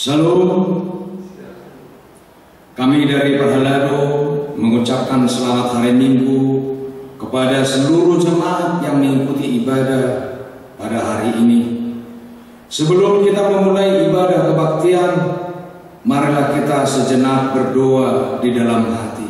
Shalom. Kami dari Perhelado mengucapkan selamat hari Minggu kepada seluruh jemaat yang mengikuti ibadah pada hari ini. Sebelum kita memulai ibadah kebaktian, marilah kita sejenak berdoa di dalam hati.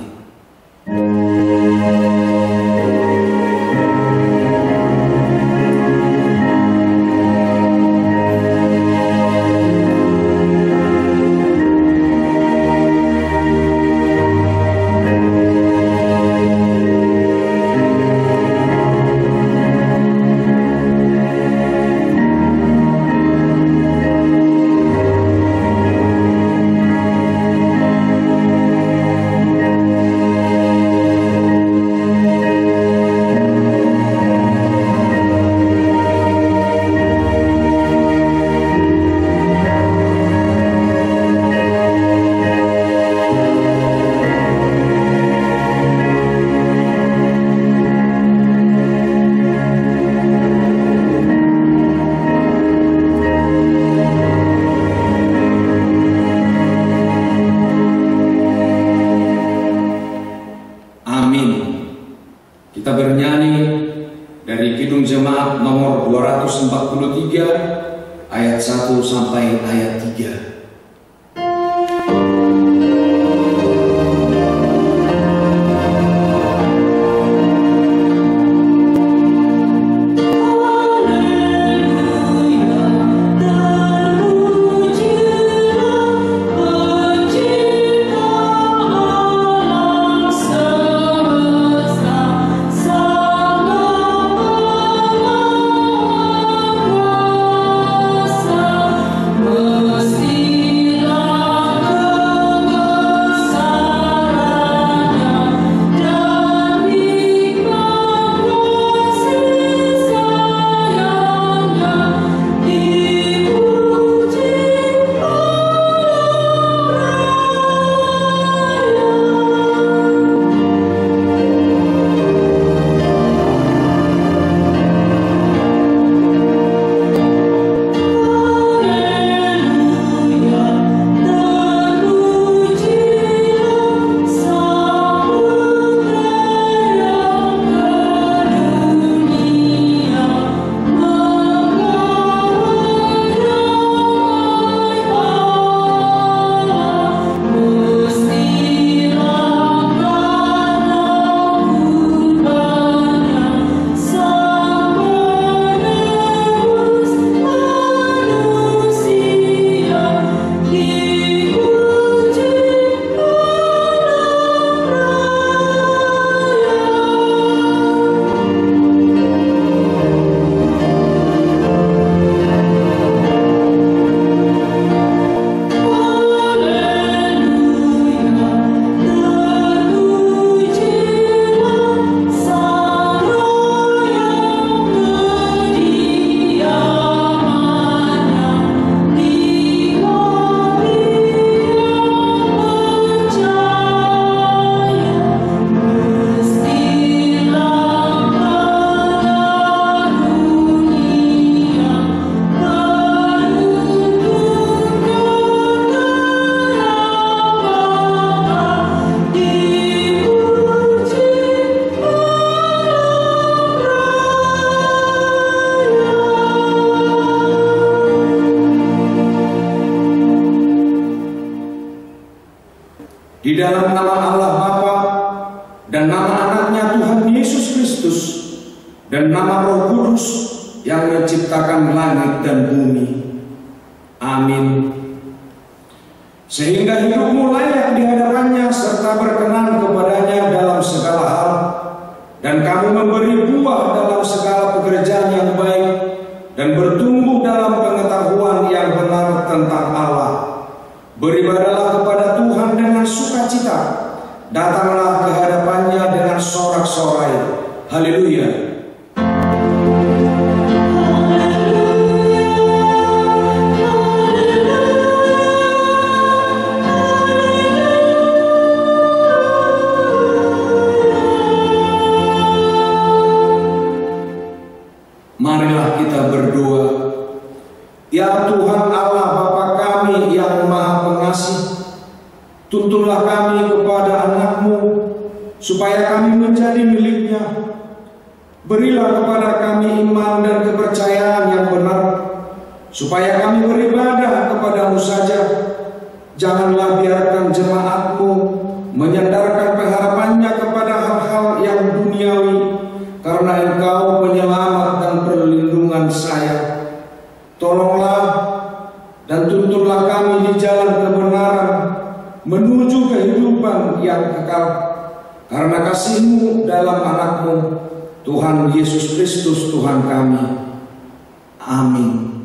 Kita bernyanyi dari Kidung Jemaat nomor 243 ayat 1 sampai ayat 3. Di dalam nama Allah Bapa dan nama anaknya Tuhan Yesus Kristus dan nama Roh Kudus yang menciptakan langit dan bumi. Amin. Sehingga hidupmu layak di hadapannya serta berkenan kepadanya dalam segala hal, dan kamu memberi buah dalam segala pekerjaan yang baik dan bertumbuh dalam pengetahuan yang benar tentang Allah. Beribadalah kepada Tuhan dengan sukacita, datanglah ke hadapannya dengan sorak-sorai. Haleluya. Marilah kita berdoa. Ya Tuhan Allah Bapa kami yang Tuntunlah kami kepada anak-Mu, supaya kami menjadi milik-Nya. Berilah kepada kami iman dan kepercayaan yang benar, supaya kami beribadah kepada-Mu saja. Janganlah biarkan jemaat-Mu menyandarkan pengharapannya kepada hal-hal yang duniawi, karena Engkau penyelamat dan perlindungan saya. Tolonglah dan tuntunlah kami di jalan kebenaran, menuju kehidupan yang kekal, karena kasih-Mu dalam anak-Mu, Tuhan Yesus Kristus Tuhan kami. Amin.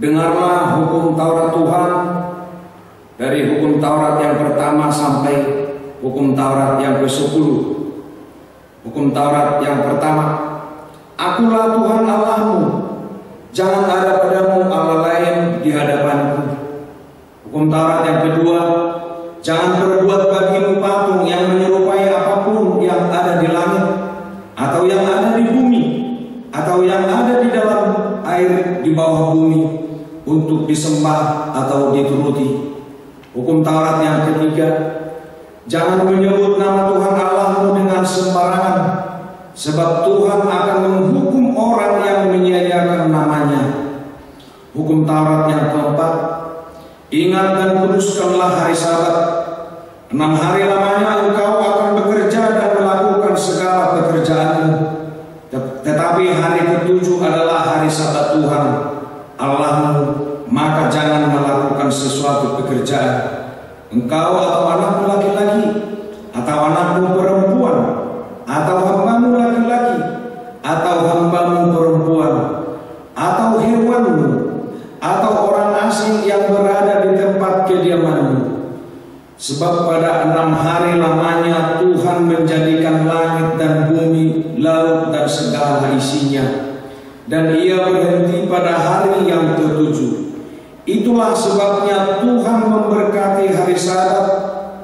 Dengarlah hukum Taurat Tuhan, dari hukum Taurat yang pertama sampai hukum Taurat yang ke-10. Hukum Taurat yang pertama, Akulah Tuhan Allahmu, jangan ada padamu Allah lain di hadapanku. Hukum Taurat yang kedua, jangan berbuat bagimu patung yang menyerupai apapun yang ada di langit, atau yang ada di bumi, atau yang ada di dalam air di bawah bumi, untuk disembah atau dituruti. Hukum Taurat yang ketiga, jangan menyebut nama Tuhan Allahmu dengan sembarangan, sebab Tuhan akan menghukum orang yang menyia-nyiakan namanya. Hukum Taurat yang keempat, ingat dan kuduskanlah hari Sabat. 6 hari lamanya engkau akan bekerja dan melakukan segala pekerjaanmu, tetapi hari ke-7 adalah hari Sabat Tuhan Allahmu, maka jangan melakukan sesuatu pekerjaan, engkau atau anakmu laki-laki, atau anakmu perempuan, atau hambamu laki-laki, atau hambamu perempuan, atau hewanmu, atau orang asing yang berada di tempat kediamanmu. Sebab pada 6 hari lamanya Tuhan menjadikan langit dan bumi, laut dan segala isinya, dan Ia berhenti pada hari yang ke-7. Itulah sebabnya Tuhan memberkati hari Sabat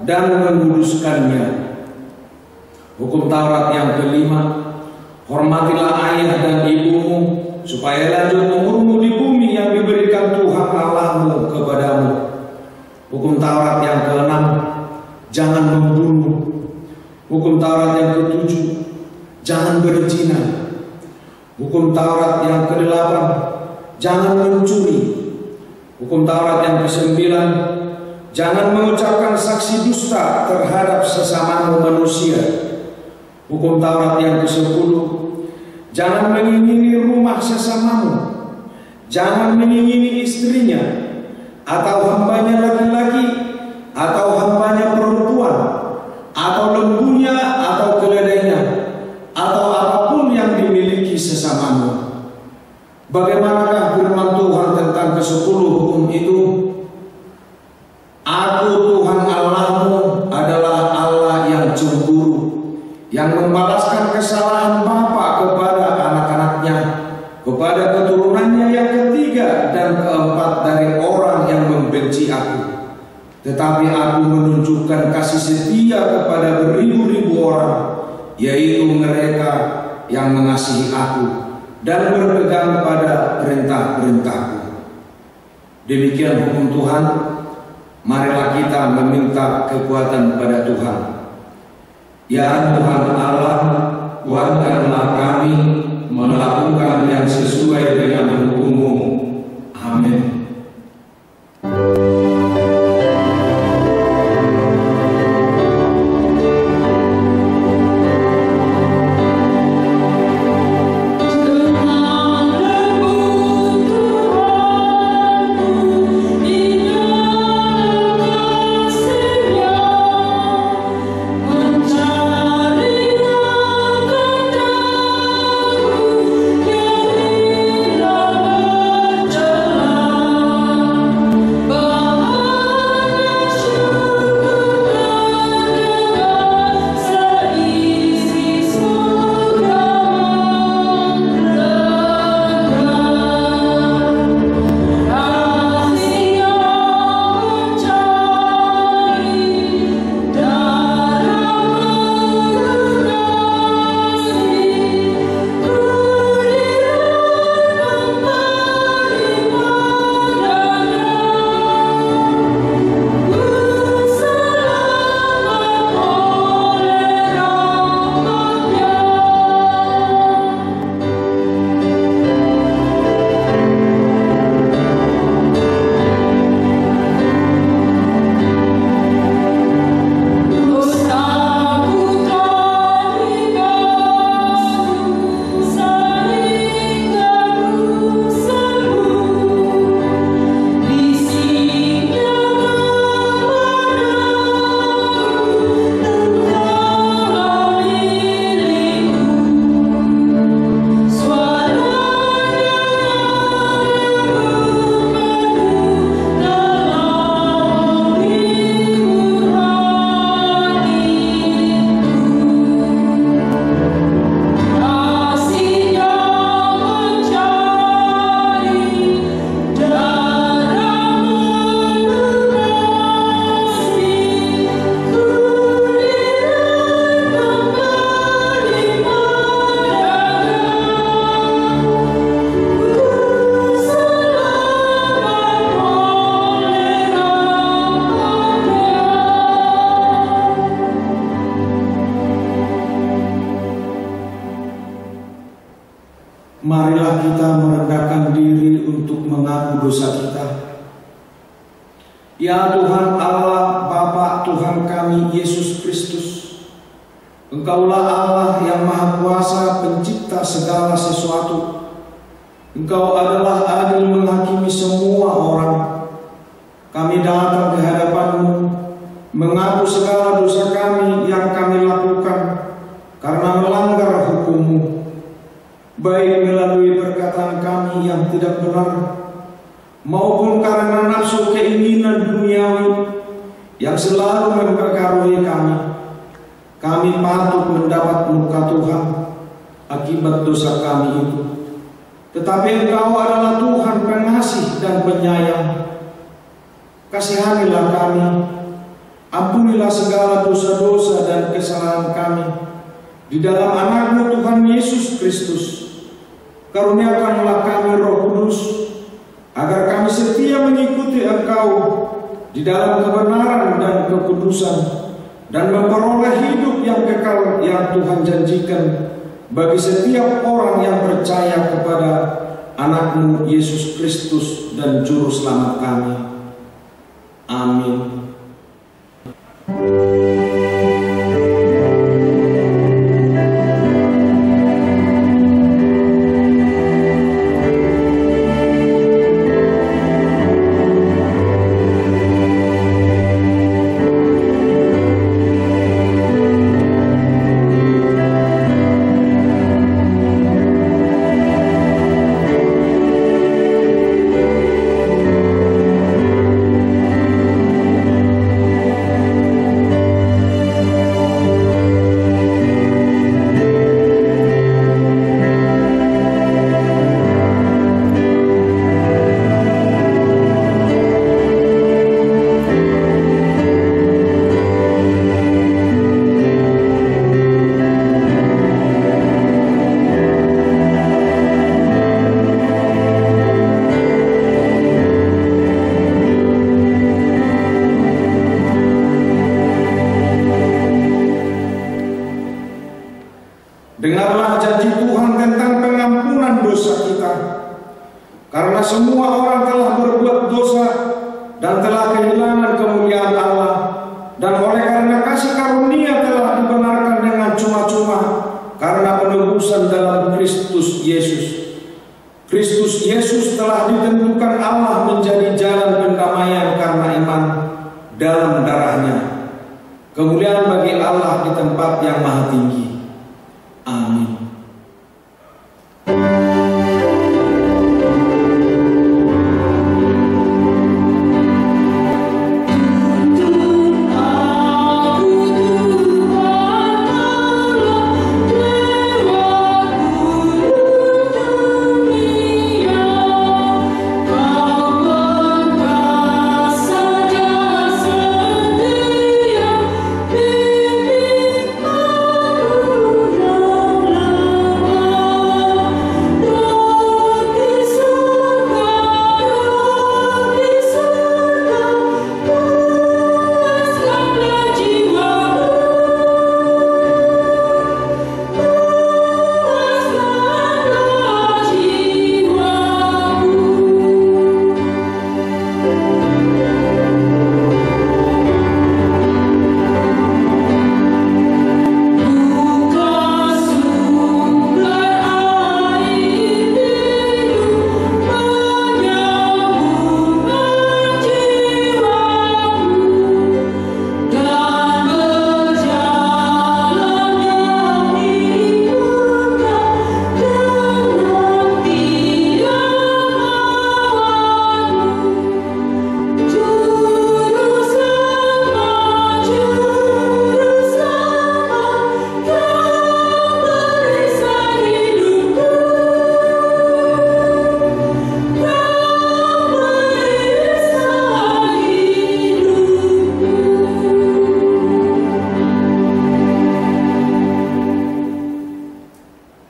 dan menguduskannya. Hukum Taurat yang kelima, hormatilah ayah dan ibumu, supaya lanjut umurmu di bumi yang diberikan Tuhan Allahmu kepadamu. Hukum Taurat yang ke-6, jangan membunuh. Hukum Taurat yang ke-7, jangan berzina. Hukum Taurat yang ke-8, jangan mencuri. Hukum Taurat yang ke-9, jangan mengucapkan saksi dusta terhadap sesamamu manusia. Hukum Taurat yang ke-10, jangan mengingini rumah sesamamu. Jangan mengingini istrinya, atau hambanya laki-laki, atau hambanya perempuan, atau lembunya, atau keledainya, atau apapun yang dimiliki sesamamu. Bagaimanakah firman Tuhan tentang ke-10 hukum itu? Aku Tuhan Allahmu adalah Allah yang cemburu, yang membalaskan kesalahan bapa kepada anak-anaknya, kepada keturunannya yang ketiga dan keempat dari orang yang membenci aku. Tetapi aku menunjukkan kasih setia kepada beribu-ribu orang, yaitu mereka yang mengasihi aku dan berpegang pada perintah-perintahku. Demikian hukum Tuhan. Marilah kita meminta kekuatan pada Tuhan. Ya Tuhan Allah, kuatkanlah kami melakukan yang sesuai dengan hukum-Mu. Amin. Marilah kita merendahkan diri untuk mengaku dosa kita. Ya Tuhan Allah, Bapa Tuhan kami Yesus Kristus, Engkaulah Allah yang Maha Kuasa, pencipta segala sesuatu. Engkau adalah adil menghakimi semua orang. Kami datang ke hadapan-Mu, mengaku segala dosa kami yang kami lakukan karena melanggar hukum-Mu, baik melalui perkataan kami yang tidak benar, maupun karena nafsu keinginan duniawi yang selalu mempengaruhi kami. Kami patut mendapat murka Tuhan akibat dosa kami itu. Tetapi Engkau adalah Tuhan pengasih dan penyayang. Kasihanilah kami, ampunilah segala dosa-dosa dan kesalahan kami di dalam Anak-Mu Tuhan Yesus Kristus. Karuniakanlah kami Roh Kudus, agar kami setia mengikuti Engkau di dalam kebenaran dan kekudusan, dan memperoleh hidup yang kekal yang Tuhan janjikan bagi setiap orang yang percaya Yesus Kristus dan Juru Selamat kami. Amin. Dengarlah janji Tuhan tentang pengampunan dosa kita. Karena semua orang telah berbuat dosa dan telah kehilangan kemuliaan Allah, dan oleh karena kasih karunia telah dibenarkan dengan cuma-cuma karena penebusan dalam Kristus Yesus. Kristus Yesus telah ditentukan Allah menjadi jalan pendamaian karena iman dalam darahnya. Kemuliaan bagi Allah di tempat yang maha tinggi. Amin.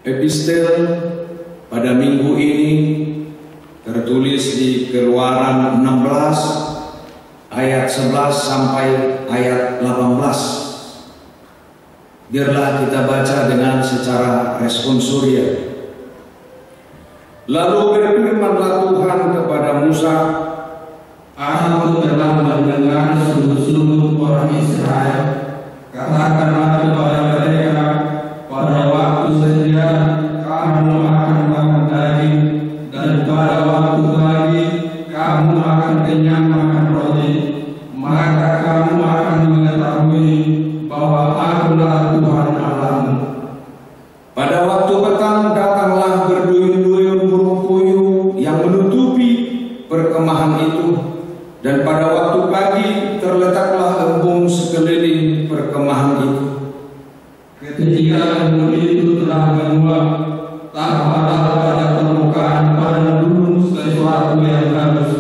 Epistel pada minggu ini tertulis di Keluaran 16 ayat 11 sampai ayat 18. Biarlah kita baca dengan secara responsoria. Lalu berfirmanlah Tuhan kepada Musa, Aku telah mendengar sungguh-sungguh orang Israel. Katakanlah kepada mereka, pada waktu senja kamu akan makan daging, dan pada waktu pagi kamu akan kenyang makan roti. Maka kamu akan mengetahui bahwa Akulah Tuhan Allahmu. pada waktu petang datanglah berduyun-duyun burung puyuh yang menutupi perkemahan itu, dan pada waktu pagi terletaklah embung sekeliling perkemahan itu. Ketika embun itu telah menguap, tak ada pada permukaan pada dulu sesuatu yang halus,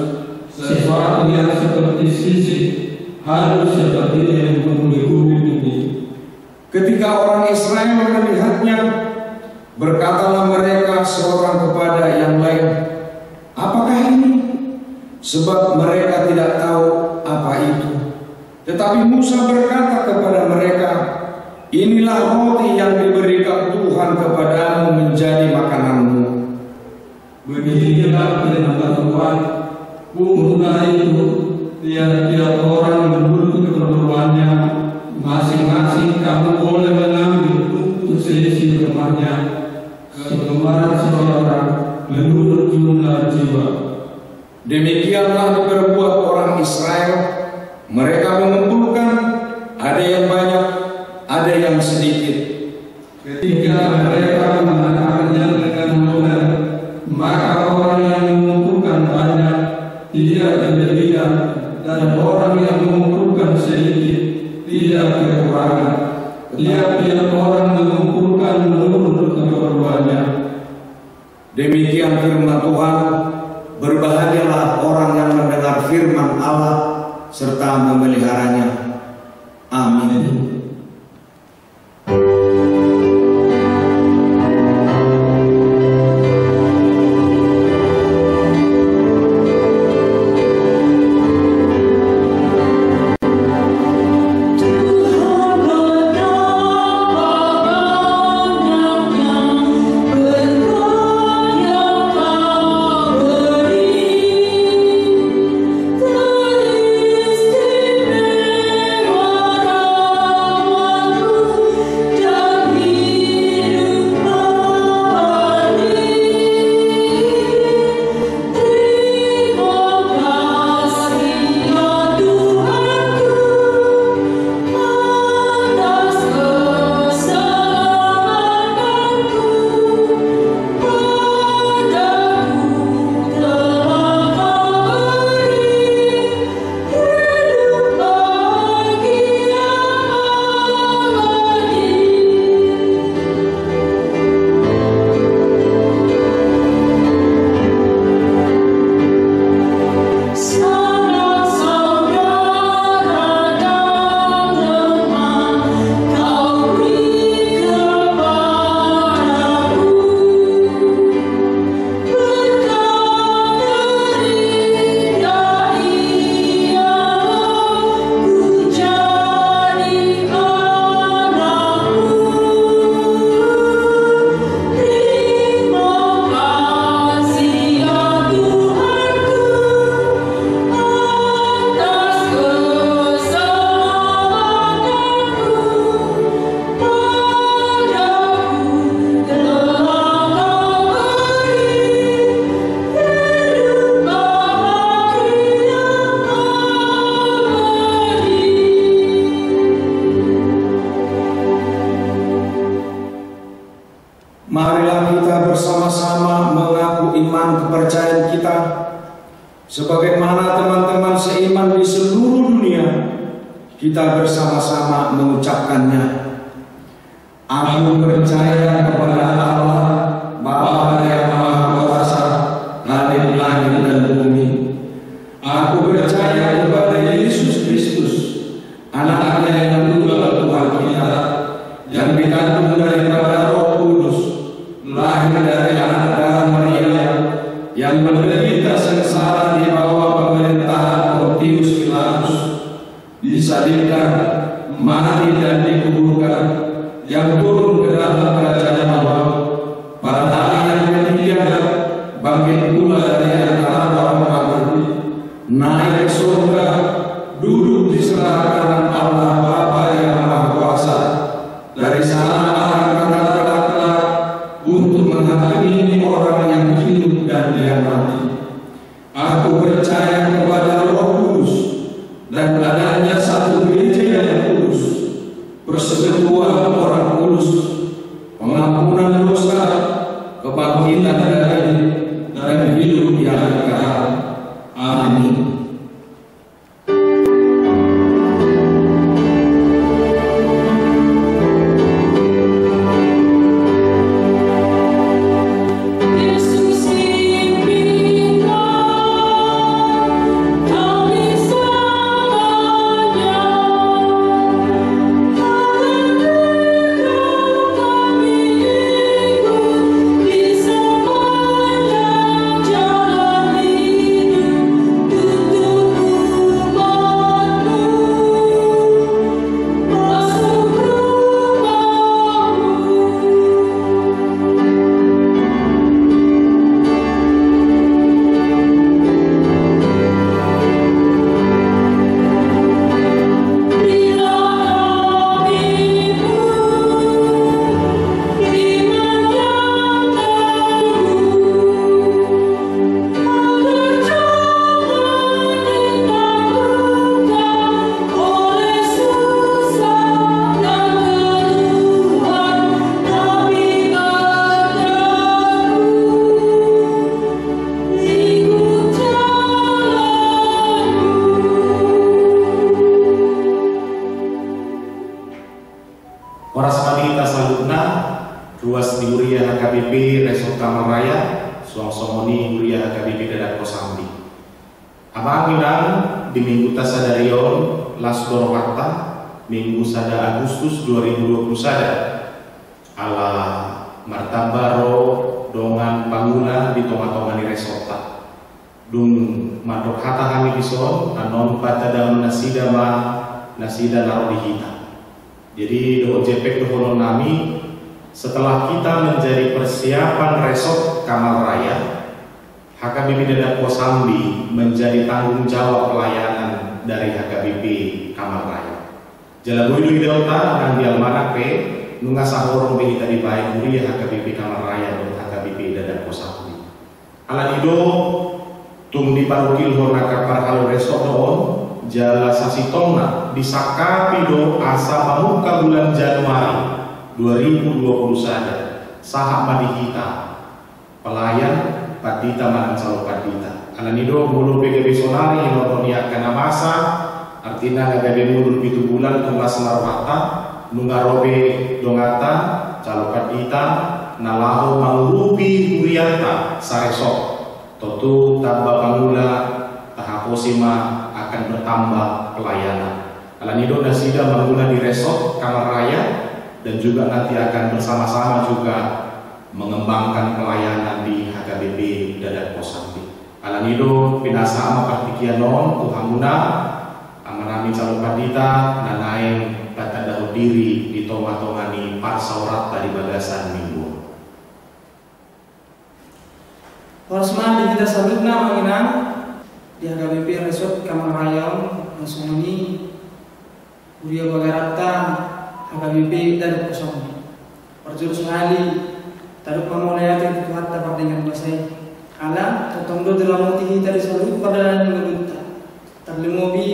sesuatu yang seperti sisik, halus seperti embun di bumi ini. Ketika orang Israel melihatnya, berkatalah mereka seorang kepada yang lain, apakah ini? Sebab mereka tidak tahu apa itu. Tetapi Musa berkata kepada mereka, inilah roti yang diberikan Tuhan kepadamu menjadi makananmu. Begitu berdirilah dengan Tuhan. Umumnya itu tiap-tiap orang menurut keperluannya masing-masing. Kamu boleh mengambil untuk selisih rumahnya kegemparan seseorang menurut jumlah jiwa. Demikianlah diperbuat orang Israel. Mereka mengumpulkan, ada yang banyak, ada yang sedikit. Ketika mereka mengatakannya dengan benar, maka orang yang mengumpulkan banyak tidak kelebihan, dan orang yang mengumpulkan sedikit tidak kekurangan. Tiap-tiap orang mengumpulkan menurut keperluannya. Demikian firman Tuhan. Berbahagialah orang yang mendengar firman Allah serta memeliharanya. Amin. Marilah kita bersama-sama mengaku iman kepercayaan kita sebagaimana teman-teman seiman di seluruh dunia kita bersama-sama mengucapkannya. Aku percaya kepada Allah Bapa yang Maha Kuasa, Khalik langit dan bumi. Aku percaya kepada Yesus Kristus, Anaknya yang tunggal Tuhan kita, yang dikandung daripada Roh Kudus, lahir dari anak darah Maria, yang menderita sengsara di bawah pemerintahan Pontius Pilatus, disalibkan, mati dan dikuburkan, yang turun ke dalam kerajaan Allah, pada hari yang ketiga bangkit pula dari antara orang mati, naik ke surga, duduk di sebelah kanan Allah Bapa yang Maha Kuasa. Dari sana akan kelak untuk menghakimi orang yang hidup dan yang mati. Aku percaya kepada Roh Kudus dan adanya satu gereja yang kudus, persekutuan orang kudus, pengampunan dosa, kebangkitan dari dan hidup yang kekal. Amin. Jalan hidup Kamar Raya Suang-Songoni Kuliah HKBP Dadak Kosambi. Abang Minang di minggu tasadarion las Dorokata minggu sada Agustus 2020 sada ala martabaro dongan pangula di tonga-tonga di resota dung madok hata kami bison anon pada daun nasida naro di kita. Jadi do jepek do nami setelah kita menjadi persiapan resort Kamar Raya, HKBP Dadak Kosambi menjadi tanggung jawab pelayanan dari HKBP Kamar Raya. Jalabu itu Delta yang di Almanak P nunga sahorong be tadi baik muri HKBP Kamar Raya dan HKBP Dadak Kosambi. Alan ido tung di parukil hona kapar halo resort doon jala sasitongna disakapi do asa pamuka bulan Januari 2020 saja sahab madi kita pelayan Padita manang salo Padita ananido bulu PGB sonari inotonia kana masa artina nagabe mulur pitu bulan kemas narwata nungarobe dongata calo Padita nalaho mangurupi huriata saresok totu tambah pangula tahaposima akan bertambah pelayanan alanido nasida mangula di resort Kamar Raya dan juga nanti akan bersama-sama juga mengembangkan pelayanan di HKBP Dadak Kosambi. Alanido pinasa ama partikianon tuhamuna amanami calo Padita nanaing kata dahu diri di tonga-tongani parsaurat tadi bagasan minggu. Horsman di kita sabutna manginang di HKBP Resort Kamar Raya langsung ini Buria Bagarata HKBP Dadak Kosambi. Perjurus sekali taruh pamolaya itu hatta pada dengan bahasa ala totondo dalam hati kita disalut pada dengan terlemobi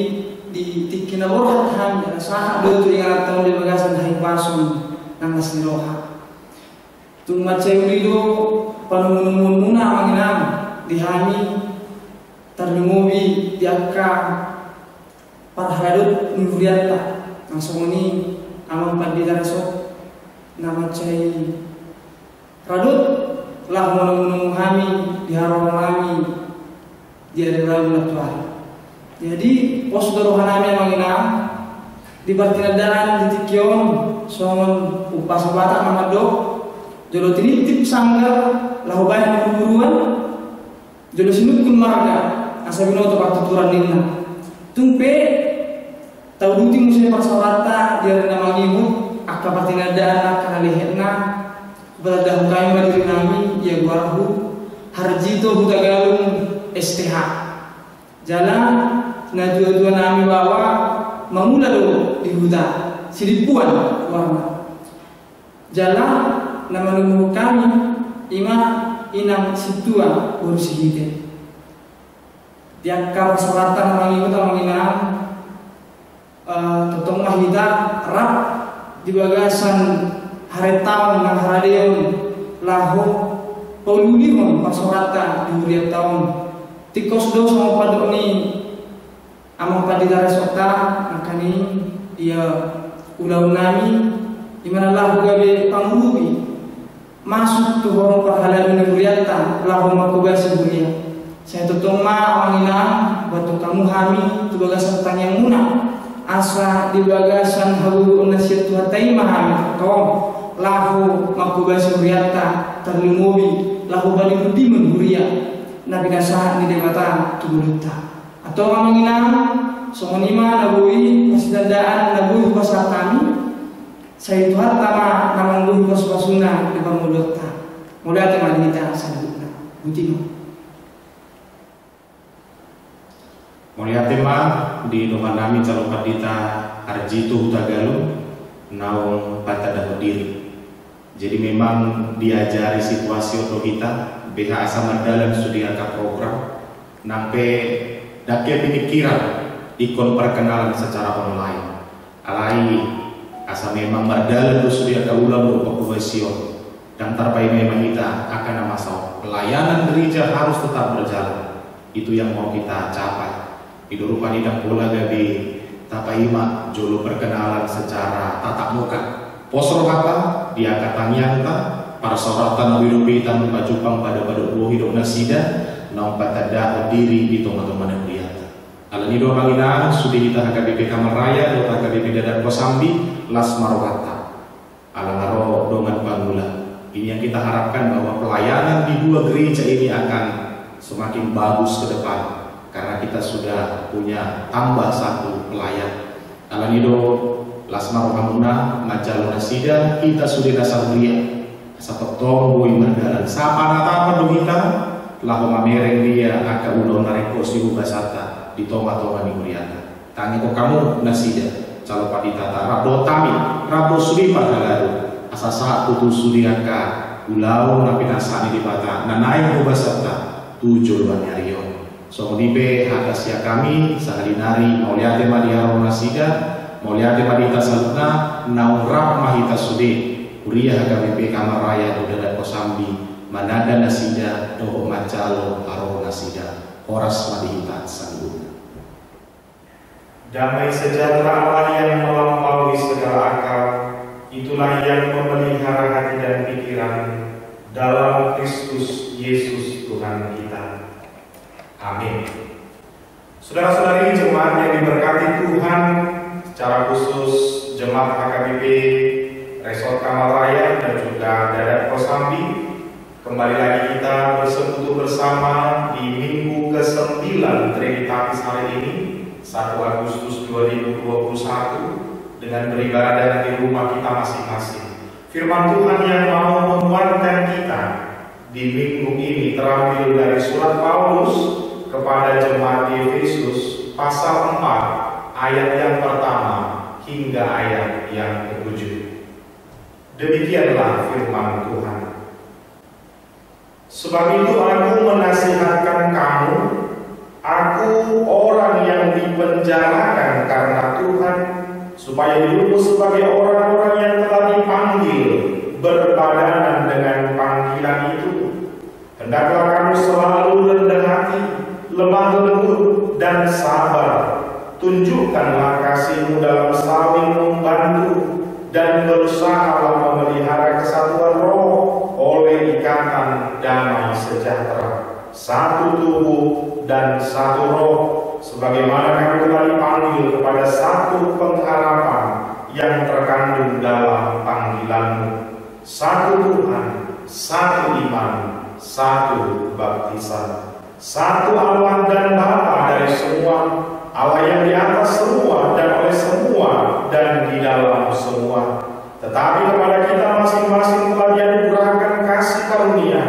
di tikina borhat ham sah betul yang tahun di bagasan hai pasun nang asliroha tung macai ulido panumun muna manginam dihami terlemobi diakka parhadut nuriata langsung ini amang Padita resort nama cai radut lah menunggu kami di haram kami di adalah natural. Jadi pos dorongan kami menginam di Bartinadaan di Tikion songon upas batak mamadok jolo tinitip sanggar lahu bayang buruan jolo sinukun marga asabinoto partituran dinna tumpe tau duti musim persalata dia nama ibu akka Bartinadaan akka lihatna berada kami madiri nami ya guarhu harjito hutagalung STH jalan najua-jua nami bawa mamula do di huta silipuan warna jalan nama nunggu kami ima inang situa urusi hide diangka persalatan mangi huta manginang totong mahita rap di bagasan haretau nang haradeon lahu paululihon pasorata di uriat tahun tikos do sama padoni amang Padita resota makani ia ulau nami imana lahu gabe pangulubi masuk tu horong perhalan di uriata lahu makubasi buria saya tutoma manginang batu kamu hami tu bagasan tanya muna asa di bagasan halu nasihat tuhatai mahami kaum lahu makubasi huriata terlumubi lahu bali budimun huria nabi nasa di debata tuguluta atau manginang songonima nabui pasidadaan nabui pasal kami saya tuhan tama namangui pas-pasuna di pamulota mulai teman kita sabutna butino Mulia tema di rumah nami calon Padita Arjito Hutagalu naung patada diri. Jadi memang diajari situasi untuk kita BH asa mandalan studi angka program nampe dakia pemikiran ikon perkenalan secara online alai asa memang mandalan studi angka ulang berupa kohesion dan terbaik memang kita akan nama pelayanan gereja harus tetap berjalan itu yang mau kita capai. Itu rupa tidak pola gabi tapaima jolo perkenalan secara tatap muka posro kata dia kata nyata para soratan wirupi tan pajupang pada buah hidup nasida nampak tada diri di tengah-tengah negeri. Alani doa panginan sudah kita HKBP Kamar Raya doa HKBP Dadap Kosambi Las Marwata alangaro dongan bangula. Ini yang kita harapkan bahwa pelayanan di dua gereja ini akan semakin bagus ke depan karena kita sudah punya tambah satu pelayan. Alani doa Las Marwata Majalo Nasida kita sudah dasar mulia satu tong bui merdalan sapa nata dong kita telah memamereng dia aka udah nareko si basata di toma-toma di Muriana. Tangi kok kamu nasida calo paditata rabo tami rabo suri pada lalu asa saat putus suri aka ulau napi nasani di bata nanai ko basata tujuh banyario. So dipe hadasia kami sahadinari mauliate madiaro nasida mauliate madita salutna naurap mahita sudi Uriah HKBP Kamar Raya Dadap Kosambi manada nasida doho macalo aro nasida horas madihita sanggup. Damai sejahtera Allah yang melampaui segala akal, itulah yang memelihara hati dan pikiran dalam Kristus Yesus Tuhan kita. Amin. Saudara-saudari jemaat yang diberkati Tuhan, secara khusus jemaat HKBP Resort Kamar Raya dan juga Dadap Kosambi, kembali lagi kita bersekutu bersama di minggu ke-9 Trinitatis hari ini 1 Agustus 2021 dengan beribadah di rumah kita masing-masing. Firman Tuhan yang mau menguatkan kita di minggu ini terambil dari surat Paulus kepada jemaat di Efesus pasal 4 ayat yang pertama hingga ayat yang ke-7. Demikianlah firman Tuhan. Sebab itu aku menasihatkan kamu, aku orang yang dipenjarakan karena Tuhan, supaya hidupmu sebagai orang-orang yang telah dipanggil berbadanan dengan panggilan itu. Hendaklah kamu selalu rendah hati, lemah lembut dan sabar. Tunjukkanlah kasihmu dalam saling membantu dan berusahalah memelihara kesatuan roh oleh ikatan damai sejahtera, satu tubuh dan satu roh, sebagaimana kamu telah dipanggil kepada satu pengharapan yang terkandung dalam panggilanmu, satu Tuhan, satu iman, satu baptisan, satu Allah dan Bapa dari semua, Allah yang di atas semua dan oleh semua dan di dalam semua. Tetapi kepada kita masing-masing telah dianugerahkan kasih karunia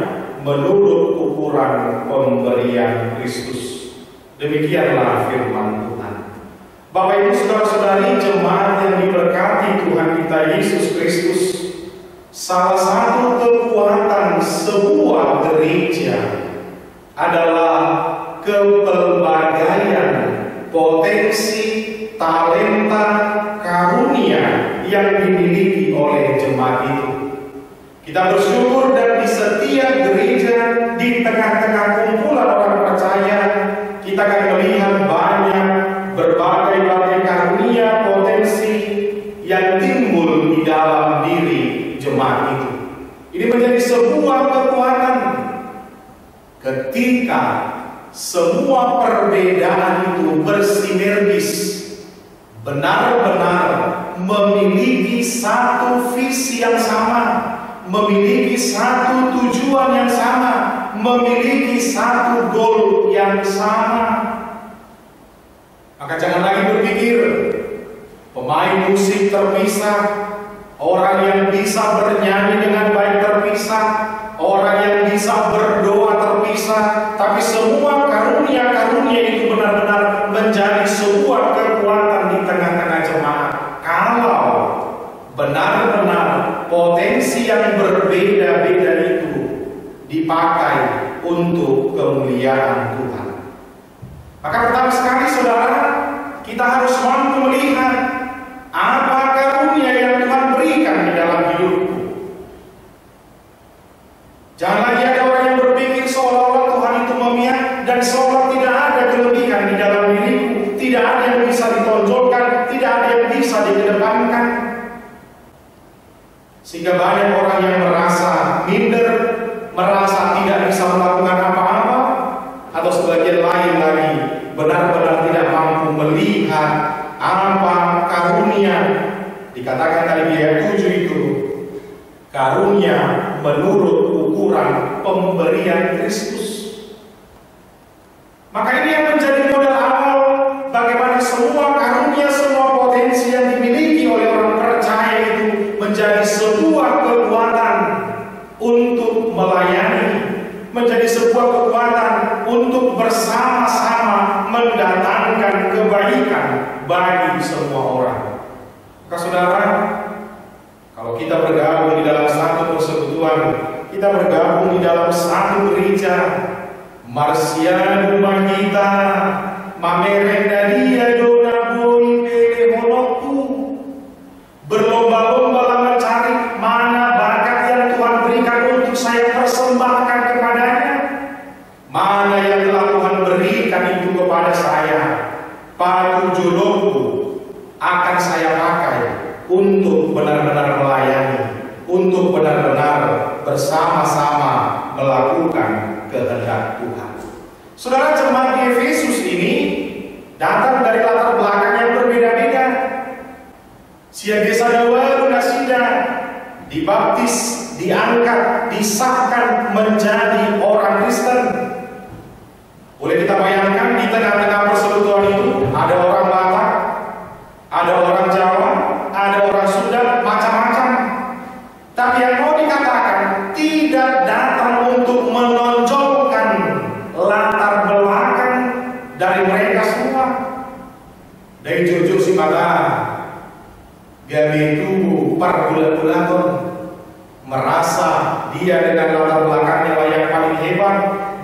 menurut ukuran pemberian Kristus. Demikianlah firman Tuhan. Bapak Ibu saudara-saudari jemaat yang diberkati Tuhan kita Yesus Kristus, salah satu kekuatan sebuah gereja adalah kepelbagaian potensi, talenta, karunia yang dimiliki oleh jemaat itu. Kita bersyukur dan di setiap gereja, di tengah-tengah kumpulan orang percaya, kita akan melihat banyak berbagai karunia, potensi yang timbul di dalam diri jemaat itu. Ini menjadi sebuah kekuatan ketika semua perbedaan itu bersinergis, benar-benar memiliki satu visi yang sama, memiliki satu tujuan yang sama, memiliki satu goal yang sama. Maka jangan lagi berpikir pemain musik terpisah, orang yang bisa bernyanyi dengan baik terpisah, orang yang bisa berdoa terpisah, tapi semua karunia-karunia itu benar-benar menjadi sebuah kekuatan di tengah-tengah jemaat. Kalau benar-benar potensi yang berbeda-beda itu dipakai untuk kemuliaan Tuhan. Maka pertama sekali saudara, kita harus mampu melihat apa karunia yang Tuhan berikan di dalam hidupku. Jangan lagi ada orang yang berpikir seolah-olah Tuhan itu memihak dan seolah tidak ada kelebihan di dalam diriku, tidak ada yang bisa ditonjolkan, tidak ada yang bisa dikedepankan. Sehingga banyak orang yang merasa sebagian lain lagi benar-benar tidak mampu melihat apa karunia. Dikatakan tadi di ayat 7 itu, karunia menurut ukuran pemberian Kristus. Maka ini yang menjadi modal awal bagaimana semua karunia, semua potensi yang dimiliki oleh orang percaya itu menjadi sebuah kekuatan untuk melayani, menjadi sebuah kekuatan untuk bersama-sama mendatangkan kebaikan bagi semua orang. Maka saudara, kalau kita bergabung di dalam satu persekutuan, kita bergabung di dalam satu gereja, Marsia rumah kita, mamerenda dia dona boy pele holokku, berlomba-lombalah mencari mana berkat yang Tuhan berikan untuk saya persembahkan kepadanya, mana yang telah Tuhan berikan itu kepada saya, patujulokku akan saya pakai untuk benar-benar melayani, untuk benar-benar bersama-sama melakukan kehendak Tuhan. Saudara, jemaat di Efesus ini datang dari latar belakang yang berbeda-beda. Siagesada waru nasida, dibaptis, diangkat, disahkan menjadi orang Kristen. Boleh kita bayangkan di tengah-tengah persekutuan itu ada orang Batak, ada orang Jawa, ada orang Sunda, macam-macam. Tapi yang mau dikatakan tidak datang untuk menonjolkan latar belakang dari mereka semua. Dari jujur si mata gabi tubuh perbulan-bulan merasa dia dengan latar belakangnya lah yang paling hebat,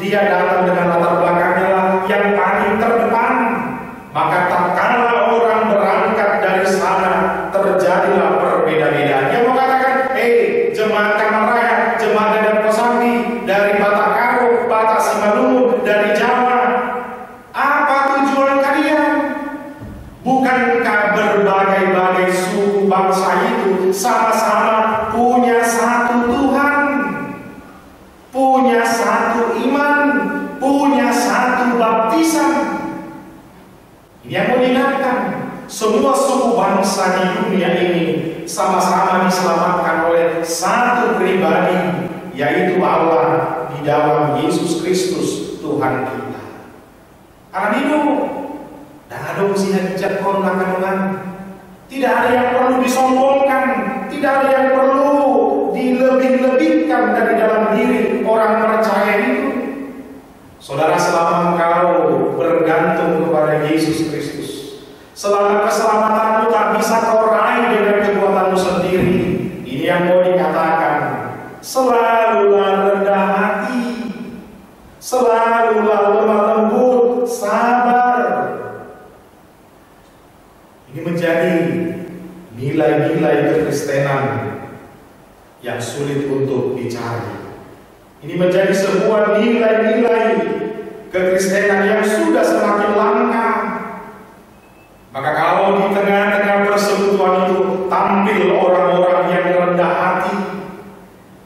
dia datang dengan latar belakangnya lah yang paling terdepan. Maka tak kala orang berangkat dari sana terjadilah perbedaan-bedaan. Dia mau katakan, jemaat Taman Raya, jemaat Dadap Kosambi, dari Batak Karo, Batak Simalungun, dari Jawa, apa tujuan kalian? Bukankah berbagai-bagai suku bangsa itu sama-sama punya satu Tuhan, punya satu iman, punya satu baptisan? Ini yang mau diingatkan, semua suku bangsa di dunia ini sama-sama diselamatkan oleh satu pribadi, yaitu Allah di dalam Yesus Kristus Tuhan kita. Ananimu dan ada usia dijak korunakan, tidak ada yang perlu disombongkan, tidak ada yang perlu dilebih-lebihkan dari dalam diri orang percaya itu. Saudara, selama engkau bergantung kepada Yesus Kristus, selama keselamatanmu tak bisa kau raih dengan kekuatanmu sendiri, ini yang mau dikatakan, selalulah rendah hati, selalulah lemah lembut, sabar. Ini menjadi nilai-nilai kekristenan yang sulit untuk dicari. Ini menjadi sebuah nilai-nilai kekristenan yang sudah semakin langka. Maka kalau di tengah-tengah persekutuan itu tampil orang-orang yang rendah hati,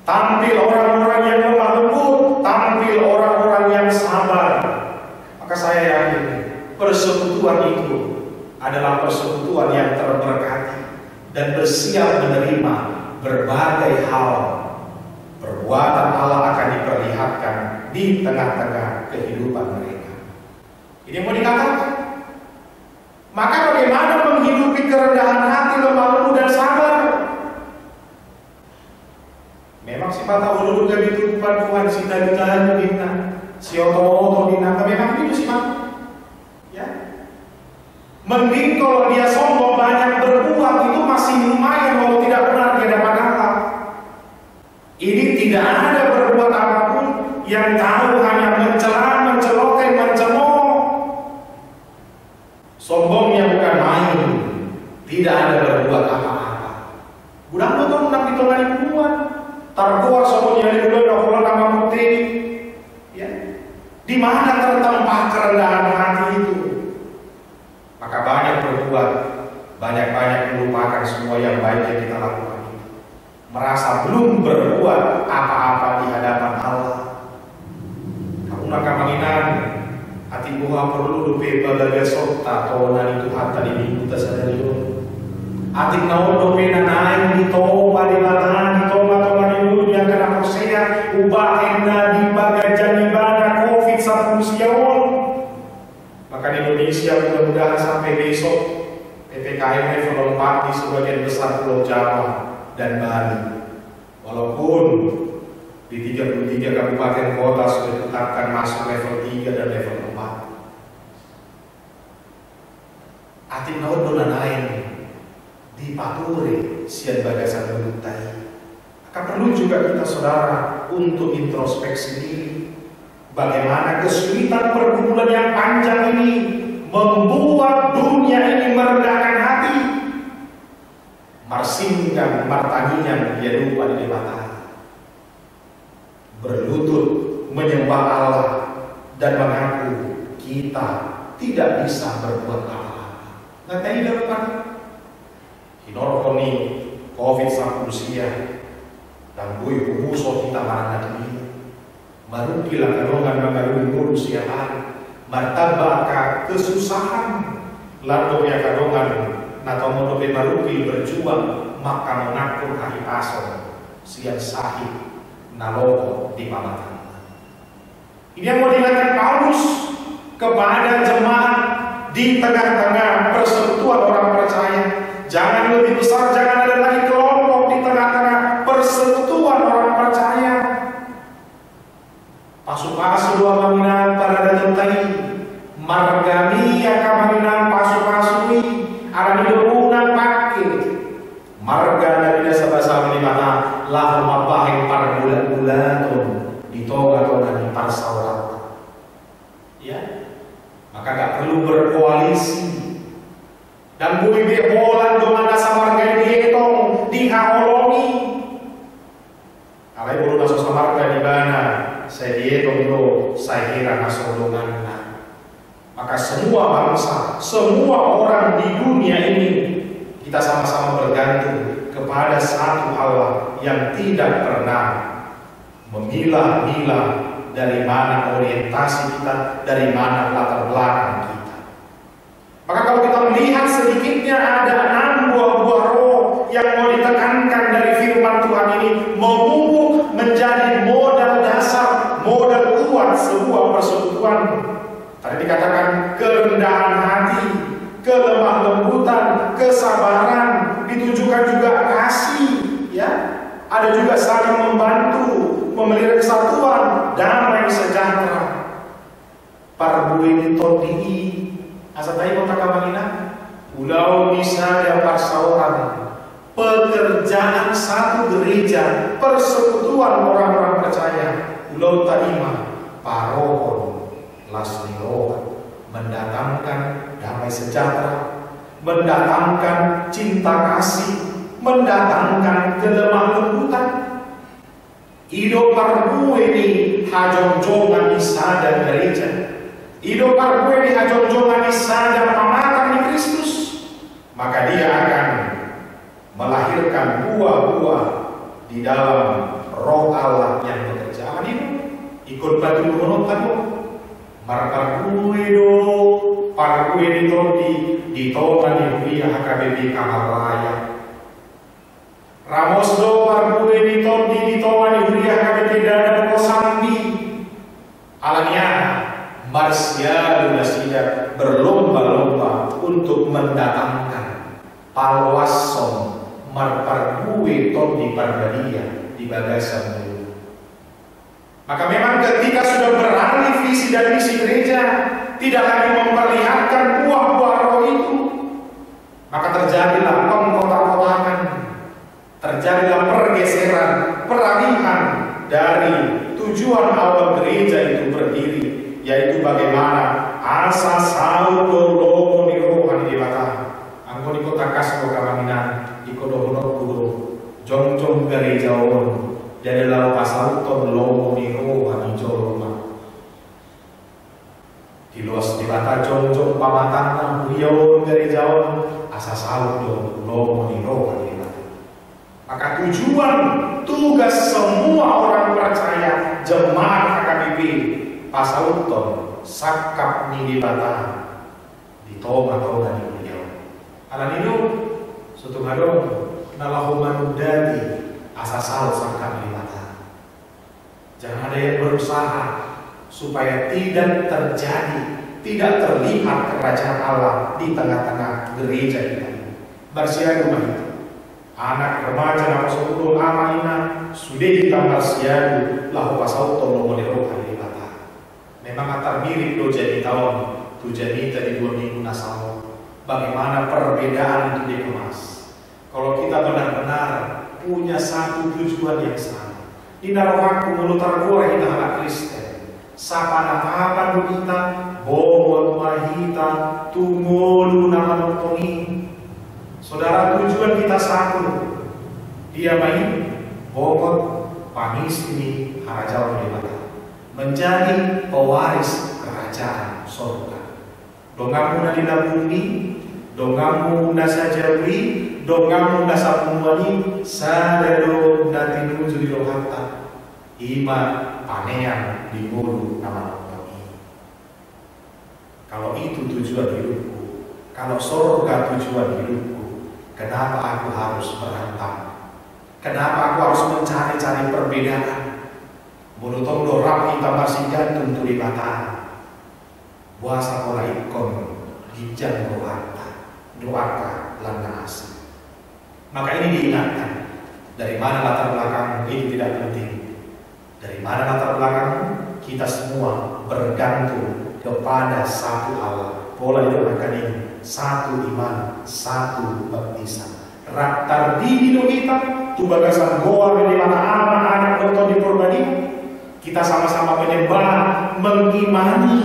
tampil orang-orang yang lemah lembut, tampil orang-orang yang sabar, maka saya yakin persekutuan itu adalah persekutuan yang terberkati dan bersiap menerima berbagai hal. Perbuatan Allah akan diperlihatkan di tengah-tengah kehidupan mereka. Ini mau dikatakan. Maka bagaimana menghidupi kerendahan hati, lemah lembut dan sabar? Memang sifat Allah juga ditutupan Tuhan sida-ditahan dina, si oto-oto dina, memang itu sifat. Ya. Mending kalau dia sombong banyak berbuat itu masih lumayan kalau tidak benar di hadapan Allah. Ini tidak ada berbuat apapun yang tahu hanya mencela, menceloteh, mencemooh. Sombongnya bukan main, tidak ada berbuat apa-apa. Budak betul nak ditolak buat, terkuat sombongnya di bulan Allah nama putih. Ya, di mana tertempat kerendahan hati itu? Maka banyak berbuat, banyak-banyak melupakan semua yang baik yang kita lakukan. Merasa belum berbuat apa-apa di hadapan Allah. Kamu nak kemanginan, Ati buha perlu dope bagaga sota tonan itu hatta di minggu tasadari yo. Ati naon dope nanai di toba di mata di toba di dunia kana kosea ubah enda di bagaja di bana COVID-19 siawon. Maka di Indonesia mudah-mudahan sampai besok PPKM level 4 di sebagian besar Pulau Jawa dan Bali. Walaupun di 33 kabupaten kota sudah ditetapkan masuk level 3 dan level 4. Atin naon dona naen di pature sian bagasan belutai. Maka perlu juga kita saudara untuk introspeksi diri. Bagaimana kesulitan pergumulan yang panjang ini membuat dunia ini merendahkan hati, marsingkan martangian dia lupa di mata, berlutut menyembah Allah dan mengaku kita tidak bisa berbuat apa-apa. Nah, tadi dapat hinorokoni COVID-19 dan bui umuso kita marana diri. Marukila kadongan mengalami ngurus ya hari martabaka kesusahan lalu ya kadongan nato modobe marukil berjuang maka mengakur hari pasor siang sahih naloko di pamatan. Ini yang mau diingatkan Paulus kepada jemaat di tengah-tengah persekutuan orang percaya. Jangan lebih besar, jangan ada lagi kelompok di tengah-tengah persekutuan orang percaya. Pasu-pasu dua bangunan pada datang tadi margami yang kabangunan pasu-pasui ada di bangunan pakai marga dari desa bahasa melimata lah mapahing para bulan-bulan di toga-toga di parsaurat. Ya, maka gak perlu berkoalisi dan bui beholan dengan dasa marga di etong dihaolongi. Alai bulu naso samarga di mana saya dietong do saya kira nasodongan. Maka semua bangsa, semua orang di dunia ini kita sama-sama bergantung kepada satu Allah yang tidak pernah memilah-milah dari mana orientasi kita, dari mana latar belakang kita. Maka kalau kita melihat sedikitnya ada 6 buah roh yang mau ditekankan dari firman Tuhan ini memupuk menjadi modal dasar, modal kuat sebuah persekutuan. Tadi dikatakan kerendahan hati, kelemah lembutan, kesabaran, ditujukan juga kasih, ya. Ada juga saling membantu, memelihara kesatuan, damai sejahtera. Parbui ditodii, asatai kota kamanina, pulau bisa dapat sauran, pekerjaan satu gereja, persekutuan orang-orang percaya, pulau Taima, parohon, lasniro, mendatangkan damai sejahtera, mendatangkan cinta kasih, mendatangkan kelemah lembutan. Hidup parbu ini hajong-jongan di sadar gereja. Hidup parbu ini hajong-jongan di sadar pamatan di Kristus. Maka dia akan melahirkan buah-buah di dalam roh Allah yang bekerja. Ini ikut batu gunung tadi. Marparkuedo, parkuedi todi di toba di kuya HKBP Kamaraya. Ramosdo parkuedi todi di toba di kuya HKBP Dadar Kosambi. Alanya Marsya Dunasida berlomba-lomba untuk mendatangkan palwason marparkue todi parbadia di bagasan. Maka memang ketika sudah beralih visi dan misi gereja, tidak lagi memperlihatkan buah-buah roh itu, maka terjadilah pengkotak-kotakan, terjadilah pergeseran, peralihan dari tujuan awal gereja itu berdiri, yaitu bagaimana asa saudo lomo ni rohan di mata, anggo di kota kasgo kamaminan, di kodohonok guru, jong-jong gereja on. Jadi lalu pasal ton lomo ni rohan di joroma. Di luas di mata jong-jong pamatang beliau dari jauh asa saudo lomo ni rohan di mata. Maka tujuan tugas semua orang percaya jemaat HKBP pasal ton sakap ni di bata di toma-toma ni beliau. Alan itu suatu ngadong nalahuman dadi asasal sakap di bata. Jangan ada yang berusaha supaya tidak terjadi, tidak terlihat kerajaan Allah di tengah-tengah gereja kita. Bersiaga rumah itu. Anak remaja nama sepuluh amanina sudah kita bersiaga lahu pasau tolong oleh roh hari bata. Memang atar mirip do jadi tahun tu jadi tadi 2 minggu nasamo. Bagaimana perbedaan itu dikemas. Kalau kita benar-benar punya satu tujuan yang sama. Di narohaku menutar gua kita anak Kristen. Sapa apa kita bobot mahita tunggu nama nontongi. Saudara, tujuan kita satu. Dia main bobot pangis ini harajal mata. Menjadi pewaris kerajaan surga. Dongamu nadina bumi, dongamu nasa jawi, dongamu nasa pumwani, sadaro nanti nuju di rohata. Iman panean di mulu nama kami. Kalau itu tujuan hidupku, kalau surga tujuan hidupku, kenapa aku harus berantem? Kenapa aku harus mencari-cari perbedaan? Menutong dorang kita masih jantung tuli mata. Buasa pola ikon gijang doaka lana asli. Maka ini diingatkan. Dari mana latar belakang ini tidak penting. Dari mana latar belakang kita semua bergantung kepada satu Allah. Pola itu akan ini satu iman, satu baptisan. Raktar di hidup kita, tu bagasan goa di mana anak betul di perbani. Kita sama-sama menyembah, mengimani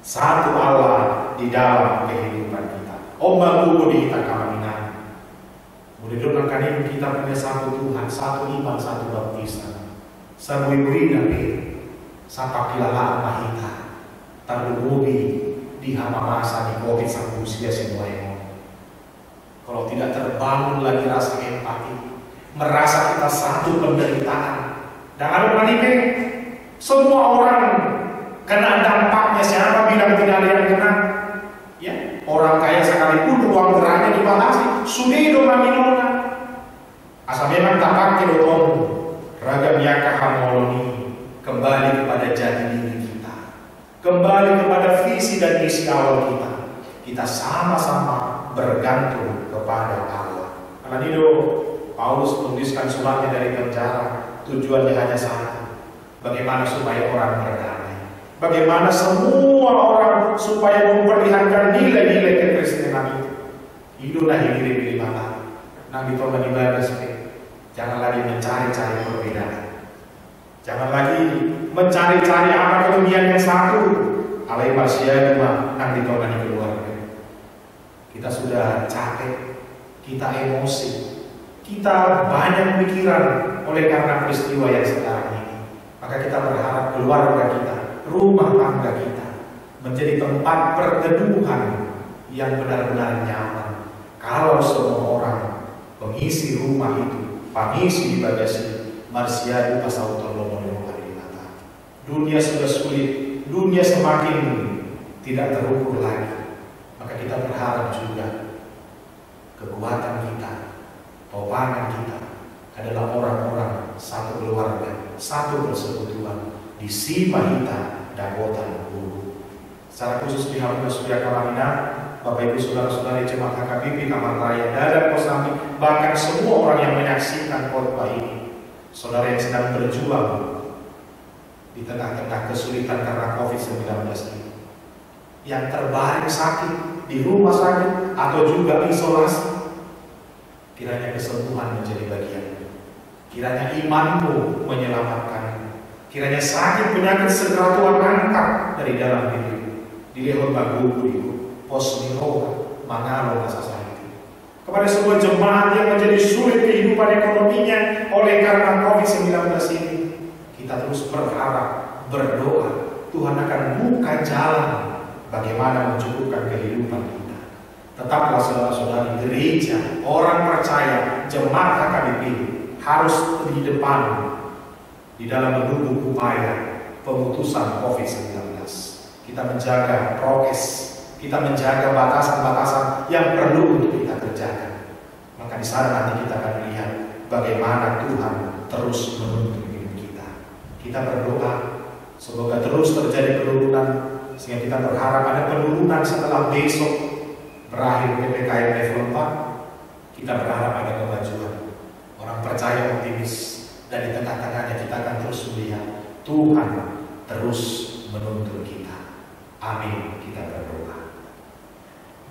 satu Allah di dalam kehidupan kita. Ombak buku di kita kaminan. Mudah-mudahan kali ini kita punya satu Tuhan, satu iman, satu baptisan. Sabu ibrina sapa kilala mahita. Terdubi di hama masa di COVID sang usia semuanya. Kalau tidak terbangun lagi rasa empati, merasa kita satu penderitaan. Dan ada panike, semua orang kena dampaknya. Siapa bilang tidak ada yang kena? Ya, orang kaya sekalipun ruang geraknya dibatasi. Sudido maminona. Asal memang tak pakai dotong ragam yakah hamoloni kembali kepada jati diri kita. Kembali kepada visi dan misi awal kita. Kita sama-sama bergantung kepada Allah. Karena itu Paulus menuliskan suratnya dari penjara. Tujuannya hanya satu. Bagaimana supaya orang berdamai. Bagaimana semua orang supaya memperlihatkan nilai-nilai kekristenan itu. Hiduplah hidup di mana. Nabi Tuhan ibadah seperti. Jangan lagi mencari-cari perbedaan. Jangan lagi mencari-cari apa kelebihan yang satu. Alai manusia cuma Nabi Tuhan keluarga. Kita sudah capek. Kita emosi. Kita banyak pikiran oleh karena peristiwa yang sekarang ini. Maka kita berharap keluarga kita, rumah tangga kita menjadi tempat perteduhan yang benar-benar nyaman. Kalau semua orang pengisi rumah itu, pengisi di bagasi, marsiadu pasau tolong hari mata. Dunia sudah sulit, dunia semakin tidak terukur lagi. Maka kita berharap juga kekuatan kita, topangan kita adalah orang-orang satu keluarga, satu persekutuan di Simahita Dagotan Guru. Secara khusus di Hamil Surya Kalamina, Bapak Ibu Saudara-saudari Jemaat HKBP Kamar Raya Dadap Kosambi, bahkan semua orang yang menyaksikan khotbah ini, saudara yang sedang berjuang di tengah-tengah kesulitan karena COVID-19 ini, yang terbaring sakit di rumah sakit atau juga isolasi, kiranya kesembuhan menjadi bagian. Kiranya imanmu menyelamatkan. Kiranya sakit penyakit segera Tuhan angkat dari dalam diri. Dilehon baguku itu, posmiro, mangalo masa itu. Kepada semua jemaat yang menjadi sulit kehidupan ekonominya oleh karena COVID-19 ini, kita terus berharap, berdoa, Tuhan akan buka jalan bagaimana mencukupkan kehidupan kita. Tetaplah saudara-saudari gereja, orang percaya, jemaat HKBP harus di depan di dalam mendukung upaya pemutusan COVID-19. kita menjaga prokes, kita menjaga batasan-batasan yang perlu untuk kita kerjakan. Maka di sana nanti kita akan melihat bagaimana Tuhan terus menuntun hidup kita. Kita berdoa semoga terus terjadi penurunan, sehingga kita berharap ada penurunan setelah besok berakhir PPKM level 4. Kita berharap ada kemajuan. Orang percaya optimis, dan di tengah-tengahnya kita akan terus melihat Tuhan terus menuntun kita. Amin. Kita berdoa.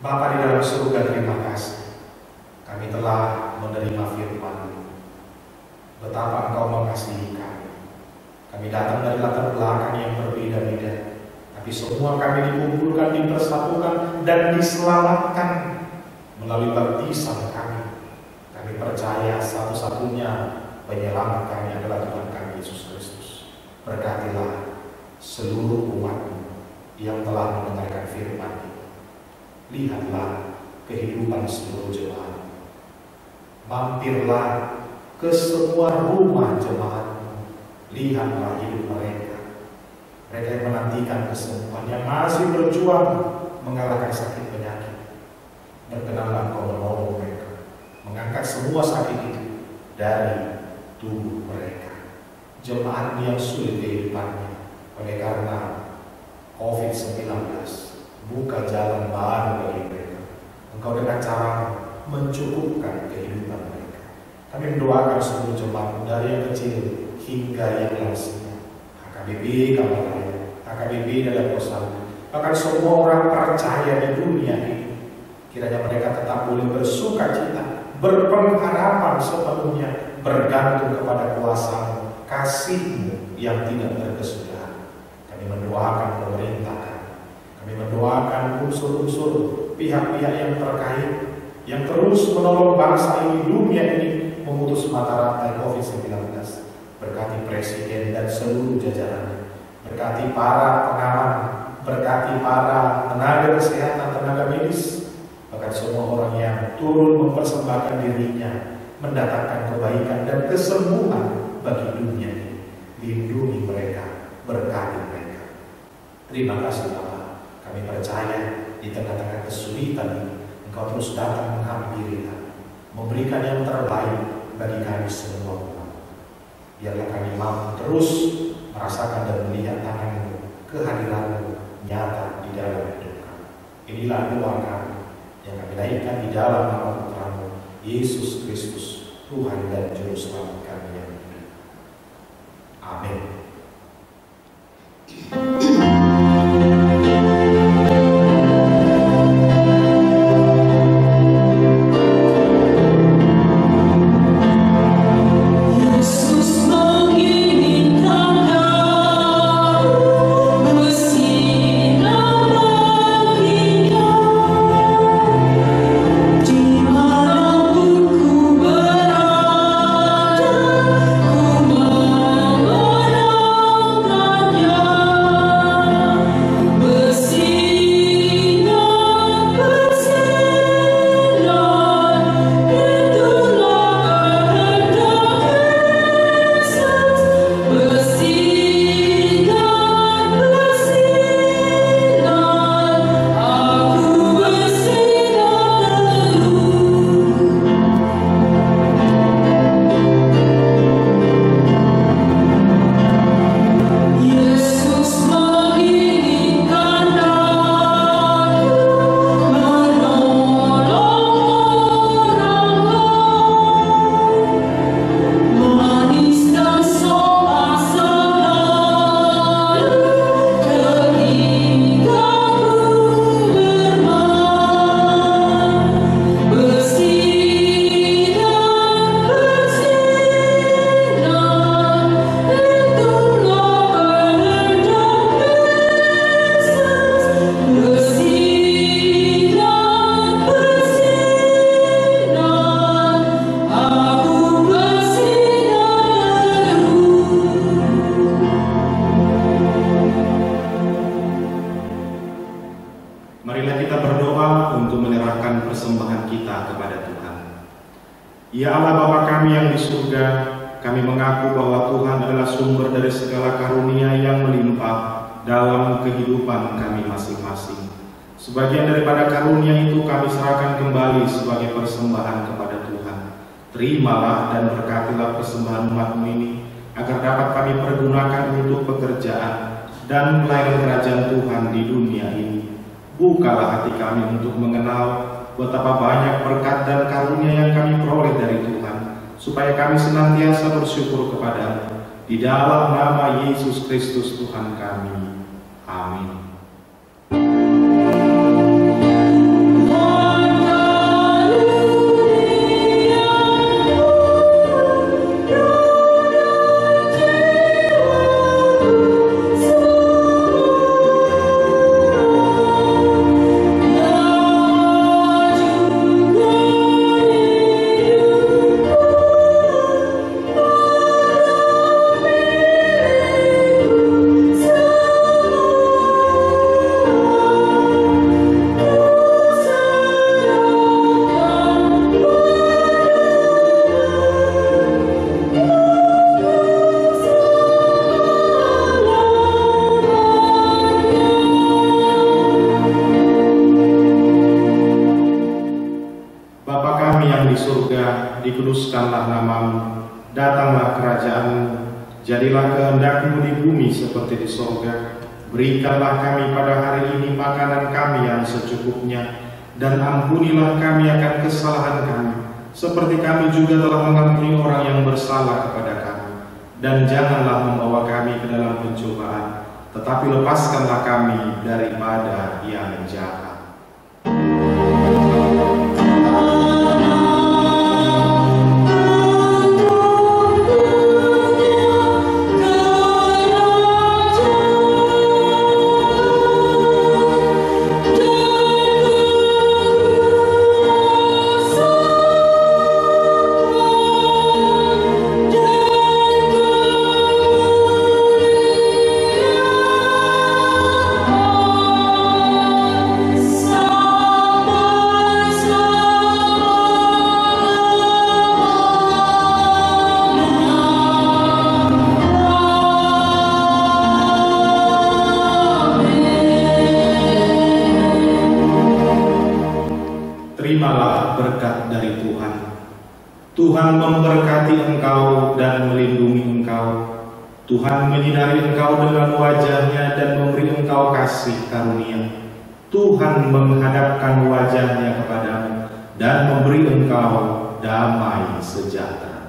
Bapa di dalam surga, terima kasih. Kami telah menerima firman-Mu. Betapa Engkau mengasihi kami. Kami datang dari latar belakang yang berbeda-beda, tapi semua kami dikumpulkan, dipersatukan, dan diselamatkan melalui baptisan kami. Kami percaya satu-satunya penyelamat kami adalah Tuhan kami Yesus Kristus. Berkatilah seluruh umat-Mu yang telah mendengarkan firman ini. Lihatlah kehidupan seluruh jemaat. Mampirlah ke semua rumah jemaat-Mu. Lihatlah hidup mereka. Mereka yang menantikan kesembuhan, yang masih berjuang mengalahkan sakit penyakit. Berkenanlah Engkau menolong mereka, mengangkat semua sakit itu dari tubuh mereka. Jemaat yang sulit kehidupannya oleh karena COVID-19, buka jalan baru bagi mereka. Engkau dengan cara mencukupkan kehidupan mereka. Kami mendoakan seluruh jemaat dari yang kecil hingga yang lansia, HKBP Kamar Raya, HKBP Dalam Kosan, bahkan semua orang percaya di dunia ini. Kiranya mereka tetap boleh bersuka cita, berpengharapan sepenuhnya, bergantung kepada kuasa kasih-Mu yang tidak berkesudahan. Kami mendoakan pemerintah, kami mendoakan unsur-unsur pihak-pihak yang terkait, yang terus menolong bangsa ini, dunia ini, memutus mata rantai COVID-19. Berkati Presiden dan seluruh jajarannya, berkati para pengaman, berkati para tenaga kesehatan, tenaga medis, bahkan semua orang yang turun mempersembahkan dirinya, mendatangkan kebaikan dan kesembuhan bagi dunia ini. Lindungi mereka, berkati mereka. Terima kasih Bapa. Kami percaya di tengah-tengah kesulitan ini, Engkau terus datang menghampiri kami, memberikan yang terbaik bagi kami semua. Biarlah kami mampu terus merasakan dan melihat tangan-Mu, kehadiran-Mu nyata di dalam hidup kami. Inilah doa kami yang kami naikkan di dalam nama Putra-Mu, Yesus Kristus, Tuhan dan Juru Selamat kami yang hidup. Amin. Ya Allah Bapa kami yang di surga, kami mengaku bahwa Tuhan adalah sumber dari segala karunia yang melimpah. dalam kehidupan kami masing-masing. Sebagian daripada karunia itu kami serahkan kembali sebagai persembahan kepada Tuhan. Terimalah dan berkatilah persembahan umat-Mu ini, agar dapat kami pergunakan untuk pekerjaan dan pelayanan kerajaan Tuhan di dunia ini. Bukalah hati kami untuk mengenal betapa banyak berkat dan karunia yang kami peroleh dari Tuhan, supaya kami senantiasa bersyukur kepada-Mu. Di dalam nama Yesus Kristus Tuhan kami. Amin. Dikuduskanlah nama-Mu, datanglah kerajaan-Mu, jadilah kehendak-Mu di bumi seperti di sorga. Berikanlah kami pada hari ini makanan kami yang secukupnya, dan ampunilah kami akan kesalahan kami, seperti kami juga telah mengampuni orang yang bersalah kepada kami. Dan janganlah membawa kami ke dalam pencobaan, tetapi lepaskanlah kami daripada yang jahat. Terimalah berkat dari Tuhan. Tuhan memberkati engkau dan melindungi engkau. Tuhan menyinari engkau dengan wajah-Nya dan memberi engkau kasih karunia. Tuhan menghadapkan wajah-Nya kepadamu dan memberi engkau damai sejahtera.